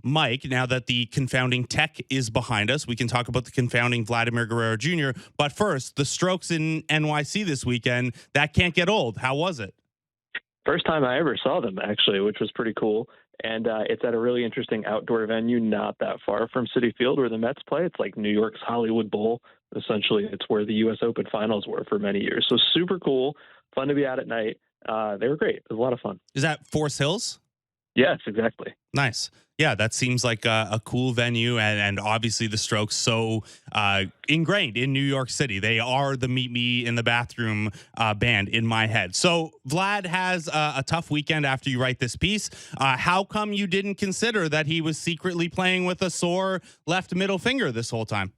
Mike, now that the confounding tech is behind us, we can talk about the confounding Vladimir Guerrero Jr. But first, the Strokes in NYC this weekend, that can't get old. How was it? First time I ever saw them, actually, which was pretty cool. And it's at a really interesting outdoor venue, not that far from Citi Field where the Mets play. It's like New York's Hollywood Bowl. Essentially, it's where the U.S. Open finals were for many years. So super cool, fun to be out at night. They were great. It was a lot of fun. Is that Forest Hills? Yes, exactly. Nice. Yeah, that seems like a cool venue, and obviously the Strokes so ingrained in New York City. They are the Meet Me in the Bathroom band in my head. So Vlad has a tough weekend after you write this piece. How come you didn't consider that he was secretly playing with a sore left middle finger this whole time?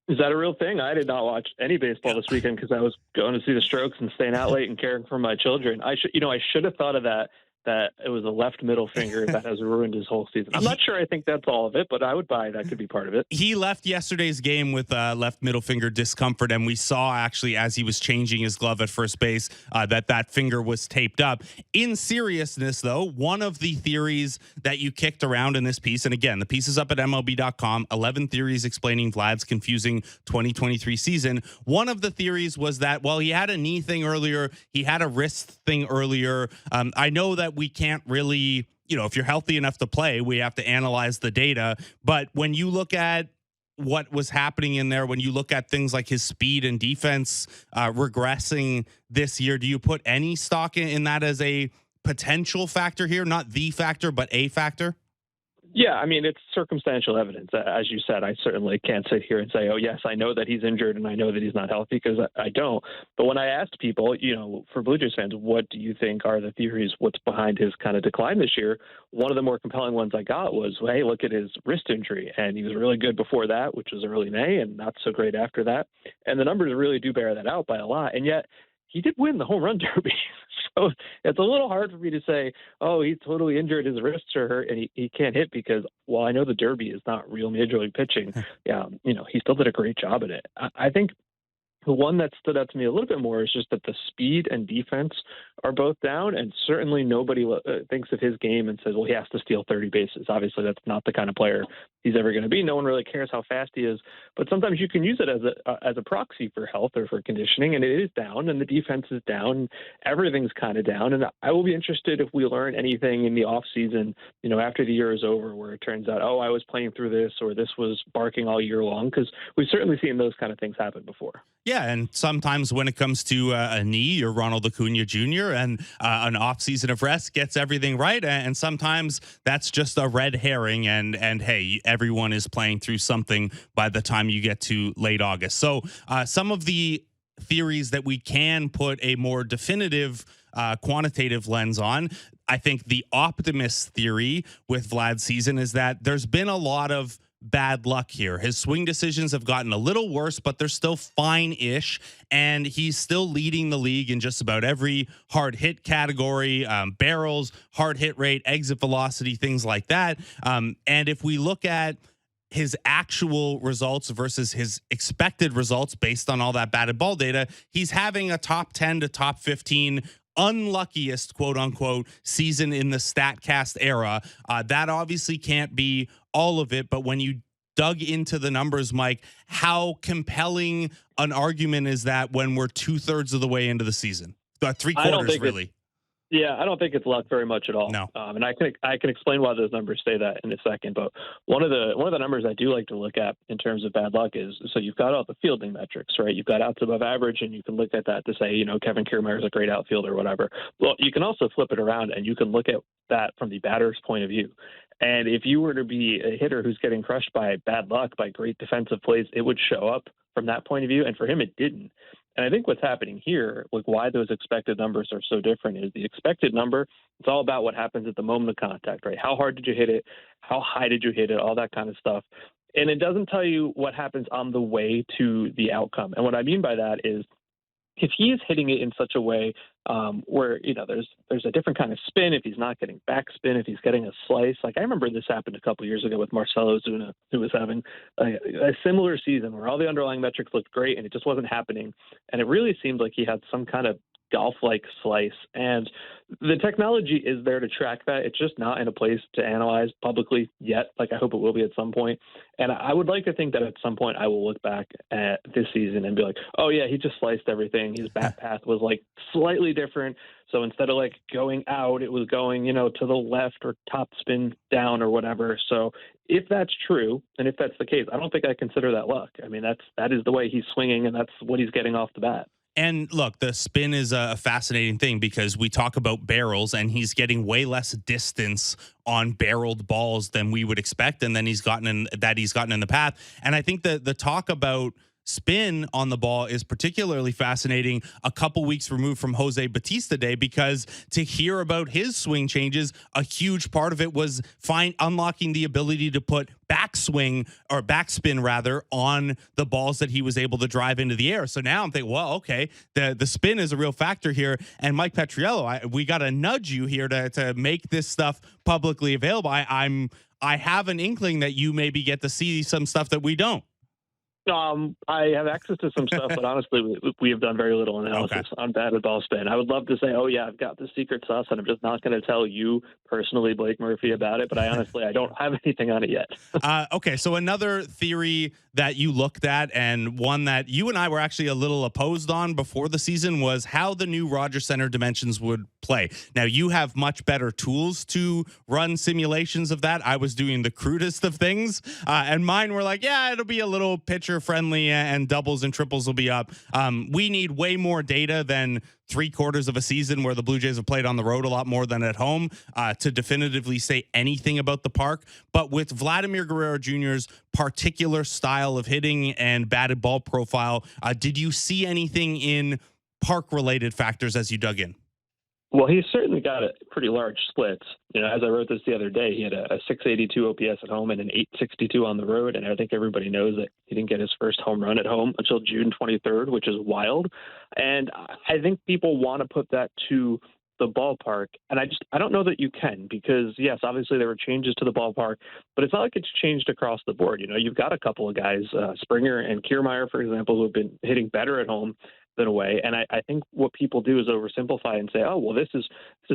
Is that a real thing? I did not watch any baseball this weekend because I was going to see the Strokes and staying out late and caring for my children. I should have thought of that it was a left middle finger that has ruined his whole season. I'm not sure I think that's all of it, but I would buy that could be part of it. He left yesterday's game with left middle finger discomfort, and we saw actually as he was changing his glove at first base that finger was taped up. In seriousness, though, one of the theories that you kicked around in this piece, and again, the piece is up at MLB.com, 11 theories explaining Vlad's confusing 2023 season. One of the theories was that, well, he had a knee thing earlier, he had a wrist thing earlier. I know that we can't really, if you're healthy enough to play, we have to analyze the data. But when you look at what was happening in there, when you look at things like his speed and defense regressing this year, do you put any stock in that as a potential factor here? Not the factor, but a factor? Yeah, I mean, it's circumstantial evidence. As you said, I certainly can't sit here and say, oh, yes, I know that he's injured and I know that he's not healthy, because I don't. But when I asked people, for Blue Jays fans, what do you think are the theories, what's behind his kind of decline this year? One of the more compelling ones I got was, well, hey, look at his wrist injury. And he was really good before that, which was early May, and not so great after that. And the numbers really do bear that out by a lot. And yet he did win the home run derby. So it's a little hard for me to say, oh, he's totally injured, his wrists are hurt, and he can't hit, because while I know the derby is not real major league pitching, he still did a great job at it. I think the one that stood out to me a little bit more is just that the speed and defense are both down, and certainly nobody thinks of his game and says, well, he has to steal 30 bases. Obviously, that's not the kind of player he's ever going to be. No one really cares how fast he is, but sometimes you can use it as a proxy for health or for conditioning, and it is down, and the defense is down. Everything's kind of down, and I will be interested if we learn anything in the off season, after the year is over, where it turns out, oh, I was playing through this, or this was barking all year long, because we've certainly seen those kind of things happen before. Yeah, and sometimes when it comes to a knee, you're Ronald Acuna Jr., and an off season of rest gets everything right, and sometimes that's just a red herring, and hey, everyone is playing through something by the time you get to late August. So some of the theories that we can put a more definitive quantitative lens on, I think the Optimist Theory with Vlad's season is that there's been a lot of bad luck here. His swing decisions have gotten a little worse, but they're still fine-ish, and he's still leading the league in just about every hard hit category, barrels, hard hit rate, exit velocity, things like that. And if we look at his actual results versus his expected results based on all that batted ball data, he's having a top 10 to top 15 unluckiest, quote unquote, season in the StatCast era. That obviously can't be all of it, but when you dug into the numbers, Mike, how compelling an argument is that when we're 2/3 of the way into the season? 3/4 really. Yeah, I don't think it's luck very much at all. No. And I can explain why those numbers say that in a second. But one of the numbers I do like to look at in terms of bad luck is, so you've got all the fielding metrics, right? You've got outs above average, and you can look at that to say, Kevin Kiermaier is a great outfielder or whatever. Well, you can also flip it around, and you can look at that from the batter's point of view. And if you were to be a hitter who's getting crushed by bad luck, by great defensive plays, it would show up from that point of view. And for him, it didn't. And I think what's happening here, like why those expected numbers are so different, is the expected number, it's all about what happens at the moment of contact, right? How hard did you hit it? How high did you hit it? All that kind of stuff. And it doesn't tell you what happens on the way to the outcome. And what I mean by that is, if he is hitting it in such a way where, there's a different kind of spin, if he's not getting backspin, if he's getting a slice. Like I remember this happened a couple years ago with Marcelo Zuna, who was having a similar season where all the underlying metrics looked great and it just wasn't happening. And it really seemed like he had some kind of golf-like slice. And the technology is there to track that. It's just not in a place to analyze publicly yet. Like, I hope it will be at some point. And I would like to think that at some point I will look back at this season and be like, oh yeah, he just sliced everything. His bat path was like slightly different. So instead of like going out, it was going, to the left or top spin down or whatever. So if that's true, and if that's the case, I don't think I consider that luck. I mean, that is the way he's swinging, and that's what he's getting off the bat. And look, the spin is a fascinating thing because we talk about barrels and he's getting way less distance on barreled balls than we would expect. And then he's gotten in the path. And I think that the talk about spin on the ball is particularly fascinating a couple weeks removed from Jose Bautista Day, because to hear about his swing changes, a huge part of it was unlocking the ability to put backswing or backspin rather on the balls that he was able to drive into the air. So now I'm thinking, well, okay, the spin is a real factor here. And Mike Petriello, we got to nudge you here to make this stuff publicly available. I have an inkling that you maybe get to see some stuff that we don't. I have access to some stuff, but honestly, we have done very little analysis on batted ball spin. I would love to say, oh yeah, I've got the secret sauce, and I'm just not going to tell you personally, Blake Murphy, about it. But I don't have anything on it yet. Okay, so another theory that you looked at, and one that you and I were actually a little opposed on before the season, was how the new Rogers Center dimensions would play. Now, you have much better tools to run simulations of that. I was doing the crudest of things, and mine were like, yeah, it'll be a little pitcher friendly and doubles and triples will be up. We need way more data than 3/4 of a season where the Blue Jays have played on the road a lot more than at home to definitively say anything about the park. But with Vladimir Guerrero Jr.'s particular style of hitting and batted ball profile, did you see anything in park related factors as you dug in? Well, he's certainly got a pretty large splits. As I wrote this the other day, he had a 682 OPS at home and an 862 on the road. And I think everybody knows that he didn't get his first home run at home until June 23rd, which is wild. And I think people want to put that to the ballpark. And I don't know that you can, because yes, obviously there were changes to the ballpark, but it's not like it's changed across the board. You've got a couple of guys, Springer and Kiermaier, for example, who have been hitting better at home than away. And I think what people do is oversimplify and say, oh, well, this is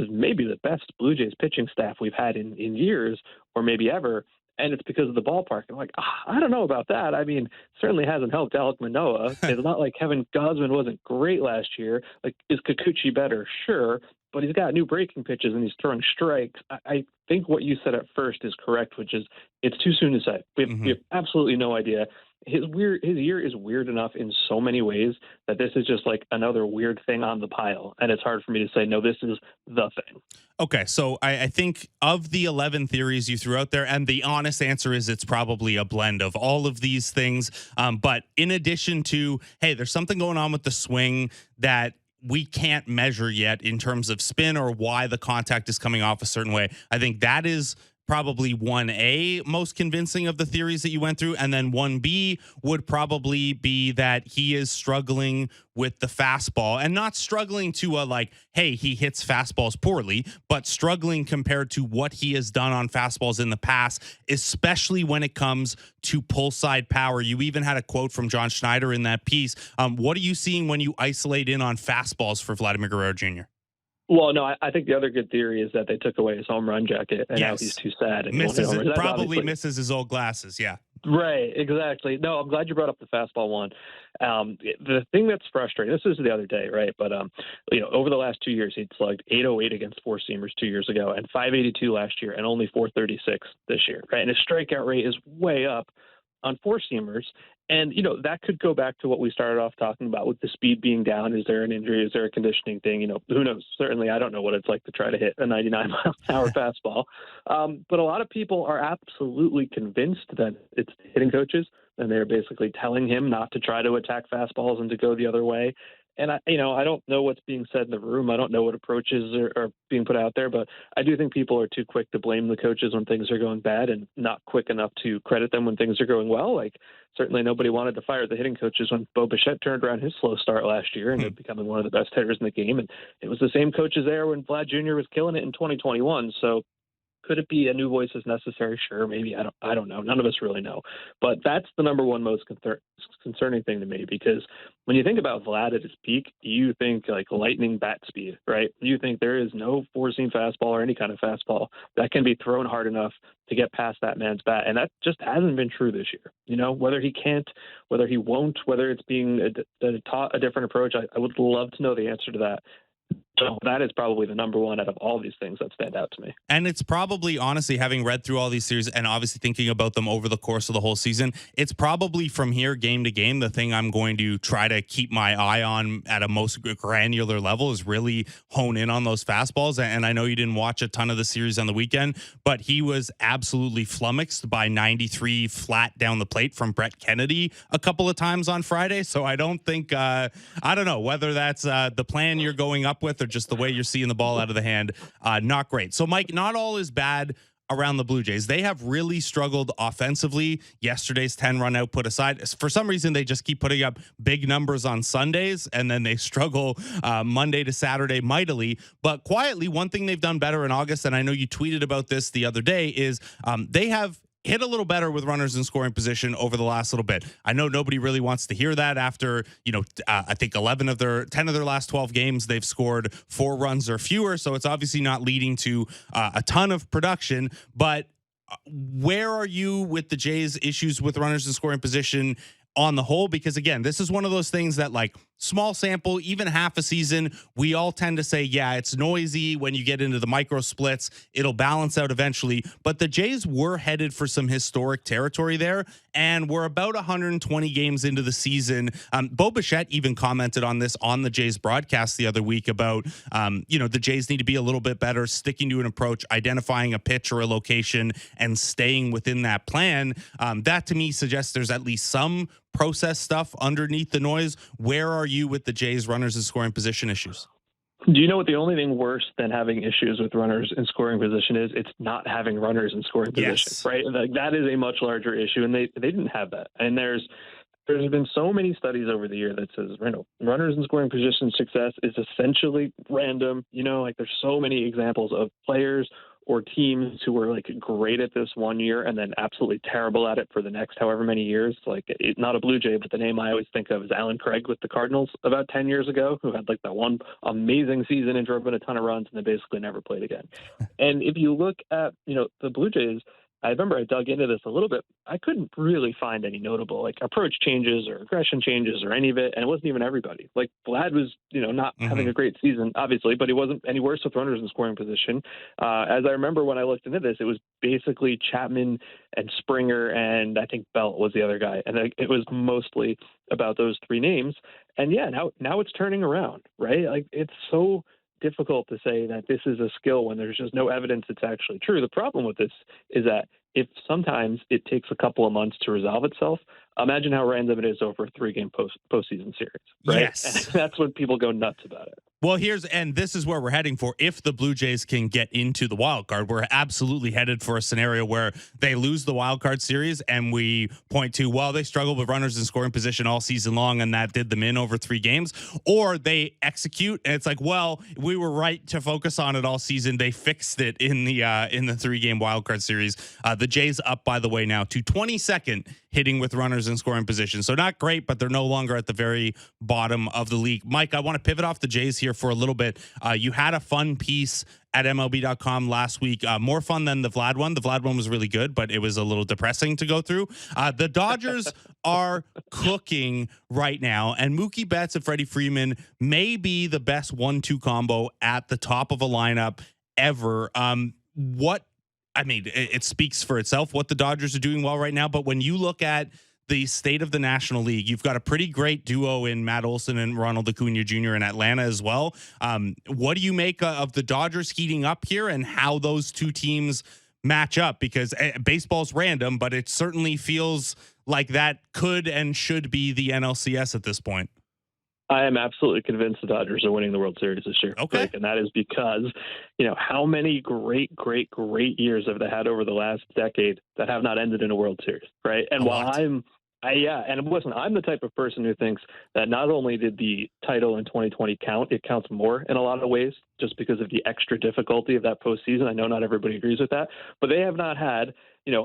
maybe the best Blue Jays pitching staff we've had in years, or maybe ever. And it's because of the ballpark. I'm like, I don't know about that. I mean, certainly hasn't helped Alek Manoah. It's not like Kevin Gausman wasn't great last year. Like, is Kikuchi better? Sure. But he's got new breaking pitches and he's throwing strikes. I think what you said at first is correct, which is it's too soon to say. We have absolutely no idea. His year is weird enough in so many ways that this is just like another weird thing on the pile. And it's hard for me to say, no, this is the thing. Okay, so I think of the 11 theories you threw out there, and the honest answer is it's probably a blend of all of these things. But in addition to, hey, there's something going on with the swing that we can't measure yet in terms of spin or why the contact is coming off a certain way. I think that is probably 1A most convincing of the theories that you went through. And then 1B would probably be that he is struggling with the fastball, and not struggling to hey, he hits fastballs poorly, but struggling compared to what he has done on fastballs in the past, especially when it comes to pull side power. You even had a quote from John Schneider in that piece. What are you seeing when you isolate in on fastballs for Vladimir Guerrero Jr.? Well, no, I think the other good theory is that they took away his home run jacket, and now he's too sad. And probably misses his old glasses, yeah. Right, exactly. No, I'm glad you brought up the fastball one. The thing that's frustrating, this is the other day, right? But, over the last 2 years, he'd slugged 808 against four-seamers 2 years ago and 582 last year and only 436 this year, right? And his strikeout rate is way up on four-seamers. And, that could go back to what we started off talking about with the speed being down. Is there an injury? Is there a conditioning thing? Who knows? Certainly, I don't know what it's like to try to hit a 99-mile-an-hour fastball. But a lot of people are absolutely convinced that it's hitting coaches, and they're basically telling him not to try to attack fastballs and to go the other way. And I don't know what's being said in the room. I don't know what approaches are being put out there, but I do think people are too quick to blame the coaches when things are going bad and not quick enough to credit them when things are going well. Like, certainly nobody wanted to fire the hitting coaches when Bo Bichette turned around his slow start last year and becoming one of the best hitters in the game. And it was the same coaches there when Vlad Jr. was killing it in 2021. So Could it be a new voice is necessary? Sure, maybe. I don't know. None of us really know. But that's the number one most concerning thing to me, because when you think about Vlad at his peak, you think like lightning bat speed, right? You think there is no four-seam fastball or any kind of fastball that can be thrown hard enough to get past that man's bat. And that just hasn't been true this year. You know, whether he can't, whether he won't, whether it's being taught a different approach, I would love to know the answer to that. So that is probably the number one out of all these things that stand out to me. And it's probably, honestly, having read through all these series and obviously thinking about them over the course of the whole season, it's probably from here, game to game, the thing I'm going to try to keep my eye on at a most granular level is really hone in on those fastballs. And I know you didn't watch a ton of the series on the weekend, but he was absolutely flummoxed by 93 flat down the plate from Brett Kennedy a couple of times on Friday. So I don't think, I don't know whether that's the plan you're going up with or just the way you're seeing the ball out of the hand. Not great. So, Mike, not all is bad around the Blue Jays. They have really struggled offensively. Yesterday's 10-run output aside, for some reason, they just keep putting up big numbers on Sundays, and then they struggle Monday to Saturday mightily. But quietly, one thing they've done better in August, and I know you tweeted about this the other day, is they have hit a little better with runners in scoring position over the last little bit. I know nobody really wants to hear that after, I think 10 of their last 12 games, they've scored 4 runs or fewer. So it's obviously not leading to a ton of production, but where are you with the Jays' issues with runners in scoring position on the whole? Because again, this is one of those things that, like, small sample, even half a season, we all tend to say, yeah, it's noisy. When you get into the micro splits, it'll balance out eventually. But the Jays were headed for some historic territory there, and we're about 120 games into the season. Bo Bichette even commented on this on the Jays broadcast the other week about, the Jays need to be a little bit better, sticking to an approach, identifying a pitch or a location, and staying within that plan. That to me suggests there's at least some process stuff underneath the noise. Where are you with the Jays runners in scoring position issues? Do you know what the only thing worse than having issues with runners in scoring position is? It's not having runners in scoring position, right? Like, that is a much larger issue, and they didn't have that. And there's been so many studies over the year that says, runners in scoring position success is essentially random. Like, there's so many examples of players or teams who were like great at this one year and then absolutely terrible at it for the next however many years. Like, not a Blue Jay, but the name I always think of is Alan Craig with the Cardinals about 10 years ago, who had like that one amazing season and drove in a ton of runs and then basically never played again. And if you look at, the Blue Jays, I remember I dug into this a little bit. I couldn't really find any notable like approach changes or aggression changes or any of it. And it wasn't even everybody. Like, Vlad was, not having a great season, obviously, but he wasn't any worse with runners in scoring position. As I remember when I looked into this, it was basically Chapman and Springer, and I think Belt was the other guy. And it was mostly about those 3 names. And yeah, now it's turning around, right? Like, it's so difficult to say that this is a skill when there's just no evidence it's actually true. The problem with this is that if sometimes it takes a couple of months to resolve itself, imagine how random it is over a 3-game postseason series, right? Yes. And that's when people go nuts about it. Well, this is where we're heading for. If the Blue Jays can get into the wild card, we're absolutely headed for a scenario where they lose the wild card series and we point to, well, they struggled with runners in scoring position all season long and that did them in over 3 games, or they execute and it's like, well, we were right to focus on it all season. They fixed it in the 3-game wild card series. The Jays up, by the way, now to 22nd hitting with runners in scoring position. So not great, but they're no longer at the very bottom of the league. Mike, I want to pivot off the Jays here for a little bit. You had a fun piece at MLB.com last week, more fun than the Vlad one. The Vlad one was really good, but it was a little depressing to go through. The Dodgers are cooking right now, and Mookie Betts and Freddie Freeman may be the best 1-2 combo at the top of a lineup ever. It speaks for itself what the Dodgers are doing well right now, but when you look at the state of the National League, you've got a pretty great duo in Matt Olson and Ronald Acuna Jr. in Atlanta as well. What do you make of the Dodgers heating up here and how those two teams match up? Because baseball's random, but it certainly feels like that could and should be the NLCS at this point. I am absolutely convinced the Dodgers are winning the World Series this year. Okay. And that is because, how many great years have they had over the last decade that have not ended in a World Series, right? And while I'm Yeah, and listen, I'm the type of person who thinks that not only did the title in 2020 count, it counts more in a lot of ways just because of the extra difficulty of that postseason. I know not everybody agrees with that, but they have not had,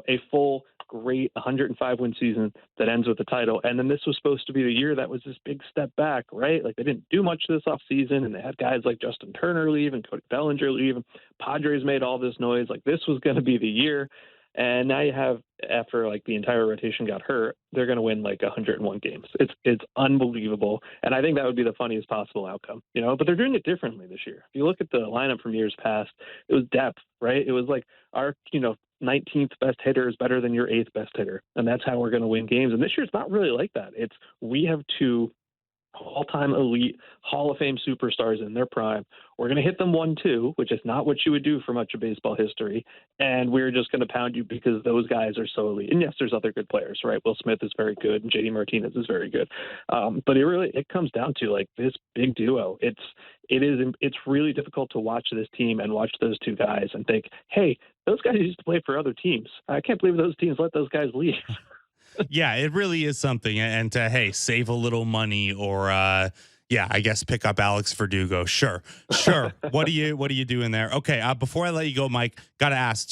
a full, great 105 win season that ends with the title. And then this was supposed to be the year that was this big step back, right? Like they didn't do much this offseason, and they had guys like Justin Turner leave and Cody Bellinger leave. And Padres made all this noise. Like this was going to be the year. And now you have, after like the entire rotation got hurt, they're going to win like 101 games. It's unbelievable, and I think that would be the funniest possible outcome. But they're doing it differently this year. If you look at the lineup from years past, it was depth, right? It was like our 19th best hitter is better than your 8th best hitter, and that's how we're going to win games. And this year it's not really like that. It's we have two all-time elite Hall of Fame superstars in their prime. We're going to hit them 1-2, which is not what you would do for much of baseball history. And we're just going to pound you because those guys are so elite. And yes, there's other good players, right? Will Smith is very good, and JD Martinez is very good. But it comes down to like this big duo. It's really difficult to watch this team and watch those two guys and think, hey, those guys used to play for other teams. I can't believe those teams let those guys leave. Yeah, it really is something. And to, hey, save a little money or, I guess pick up Alex Verdugo. Sure. What are you doing there? Okay. Before I let you go, Mike, got to ask,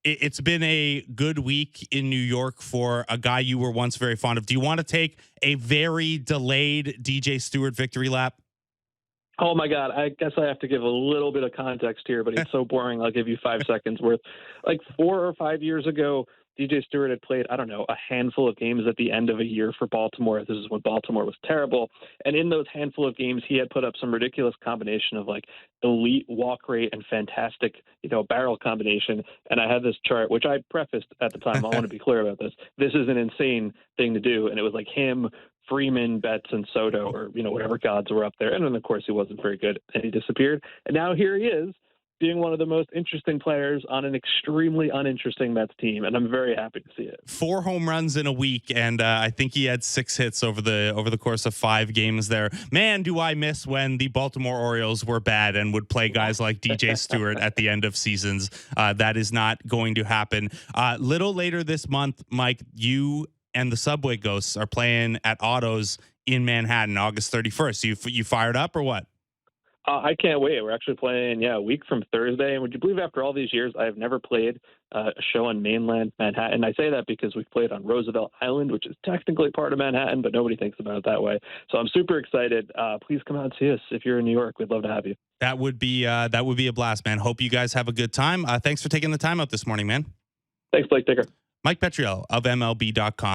it's been a good week in New York for a guy you were once very fond of. Do you want to take a very delayed DJ Stewart victory lap? Oh my God. I guess I have to give a little bit of context here, but it's so boring. I'll give you 5 seconds worth. Like 4 or 5 years ago, DJ Stewart had played, a handful of games at the end of a year for Baltimore. This is when Baltimore was terrible. And in those handful of games, he had put up some ridiculous combination of like elite walk rate and fantastic, barrel combination. And I had this chart, which I prefaced at the time. I want to be clear about this. This is an insane thing to do. And it was like him, Freeman, Betts, and Soto, or, whatever gods were up there. And then, of course, he wasn't very good and he disappeared. And now here he is, being one of the most interesting players on an extremely uninteresting Mets team, and I'm very happy to see it. 4 home runs in a week, and I think he had 6 hits over the course of 5 games there. Man, do I miss when the Baltimore Orioles were bad and would play guys like DJ Stewart at the end of seasons. That is not going to happen. Little later this month, Mike, you and the Subway Ghosts are playing at Otto's in Manhattan, August 31st. You fired up or what? I can't wait. We're actually playing, a week from Thursday. And would you believe after all these years, I have never played a show on mainland Manhattan? I say that because we've played on Roosevelt Island, which is technically part of Manhattan, but nobody thinks about it that way. So I'm super excited. Please come out and see us if you're in New York. We'd love to have you. That would be a blast, man. Hope you guys have a good time. Thanks for taking the time out this morning, man. Thanks, Blake Dicker. Mike Petriello of MLB.com.